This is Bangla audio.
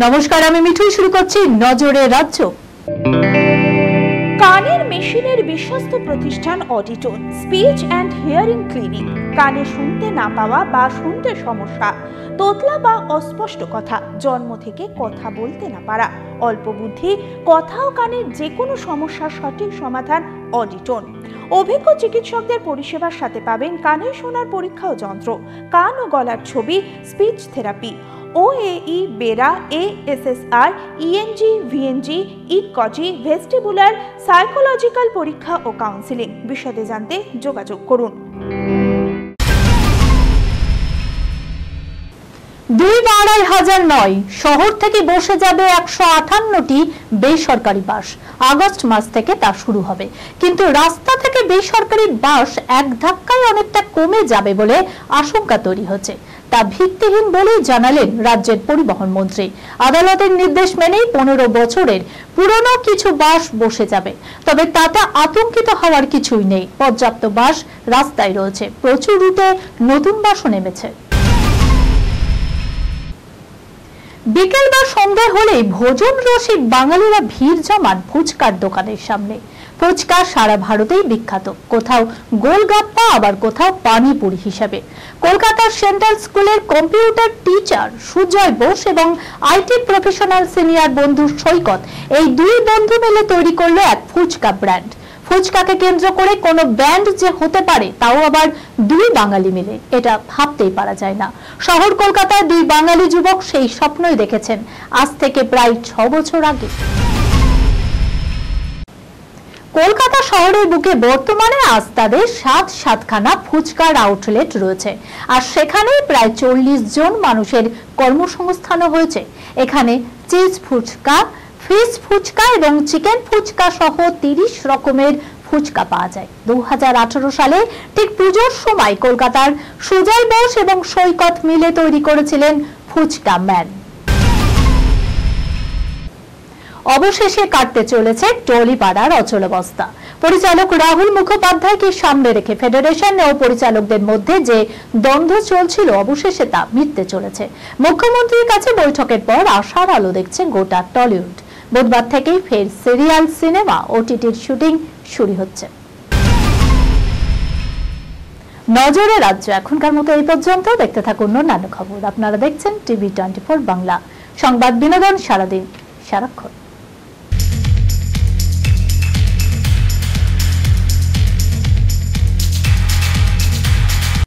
নমস্কার, আমি মিঠু। শুরু করছি নজরে রাজ্য। কানের মেশিনের বিশ্বস্ত প্রতিষ্ঠান অডিটন স্পিচ অ্যান্ড হিয়ারিং ক্লিনিক। কানে শুনতে না পাওয়া বা শুনতে সমস্যা, তোতলা বা অস্পষ্ট কথা, জন্ম থেকে কথা বলতে না পারা, অল্প বুদ্ধি, কথা ও কানের যে কোনো সমস্যার সঠিক সমাধান অডিটন। অভিজ্ঞ চিকিৎসকদের পরিষেবার সাথে পাবেন কানে শোনার পরীক্ষা ও যন্ত্র, কান ও গলার ছবি, speech therapy, OAE, BERA, ASSR, ENG, VNG, ইকজি, ভেস্টিবুলার, সাইকোলজিক্যাল পরীক্ষা ও কাউন্সিলিং। বিশদে জানতে যোগাযোগ করুন। ২-২,৫০০ নয়, শহর থেকে বসে যাবে ১৫৮টি বেসরকারি বাস। আগস্ট মাস থেকে তা শুরু হবে, কিন্তু রাস্তা থেকে বেসরকারি বাস এক ধাক্কায় অনেকটা কমে যাবে বলে আশঙ্কা তৈরি হচ্ছে। তা ভিত্তিহীন বলেই জানালেন রাজ্যের পরিবহন মন্ত্রী। আদালতের নির্দেশ মেনেই ১৫ বছরের পুরনো কিছু বাস বসে যাবে, তবে তাতে আতঙ্কিত হওয়ার কিছুই নেই। পর্যাপ্ত বাস রাস্তায় রয়েছে, প্রচুর রুটে নতুন বাসও নেমেছে। বিকেল বা সন্ধ্যা হলেই ভোজন রসিক বাঙালিরা ভিড় জমান ফুচকার দোকানের সামনে। ফুচকা সারা ভারতেই বিখ্যাত, কোথাও গোলগাপ্পা, আবার কোথাও পানিপুরি হিসাবে। কলকাতার সেন্ট্রাল স্কুলের কম্পিউটার টিচার সুজয় বোস এবং IT প্রফেশনাল সিনিয়র বন্ধু সৈকত, এই দুই বন্ধু মিলে তৈরি করলো এক ফুচকা ব্র্যান্ড। ফুচকাকে কেন্দ্র করে কোনো ব্র্যান্ড যে হতে পারে, তাও আবার দুই বাঙালি মিলে, এটা ভাবতেই পারা যায় না। শহর কলকাতায় দুই বাঙালি যুবক সেই স্বপ্নই দেখেছেন আজ থেকে প্রায় 6 বছর আগে। কলকাতা শহরের বুকে বর্তমানে আজ তাদের 7খানা ফুচকার আউটলেট রয়েছে, আর সেখানে প্রায় 40 জন মানুষের কর্মসংস্থানও হয়েছে। এখানে চিজ ফুচকা, ফিশ ফুচকা এবং চিকেন ফুচকা সহ 30 রকমের ফুচকা পাওয়া যায়। 2018 সালে ঠিক পুজোর সময় কলকাতার সুজয় বোস এবং সৈকত মিলে তৈরি করেছিলেন ফুচকা ম্যান। অবশেষে কাটতে চলেছে টলিপাড়ার অচলাবস্থা। পরিচালক রাহুল মুখোপাধ্যায়কে সামনে রেখে ফেডারেশন ও পরিচালকদের মধ্যে যে দ্বন্দ্ব চলছিল, অবশেষে তা মিটতে চলেছে। মুখ্যমন্ত্রীর কাছে বৈঠকের পর আশার আলো দেখছে গোটা টলিউড। বুধবার থেকেই ফের সিরিয়াল, সিনেমা, OTTর শুটিং শুরু হচ্ছে। নজরে রাজ্য এখনকার মতো এই পর্যন্ত। দেখতে থাকুন অন্যান্য খবর। আপনারা দেখছেন TV24 বাংলা, সংবাদ বিনোদন সারাদিন সারাক্ষণ।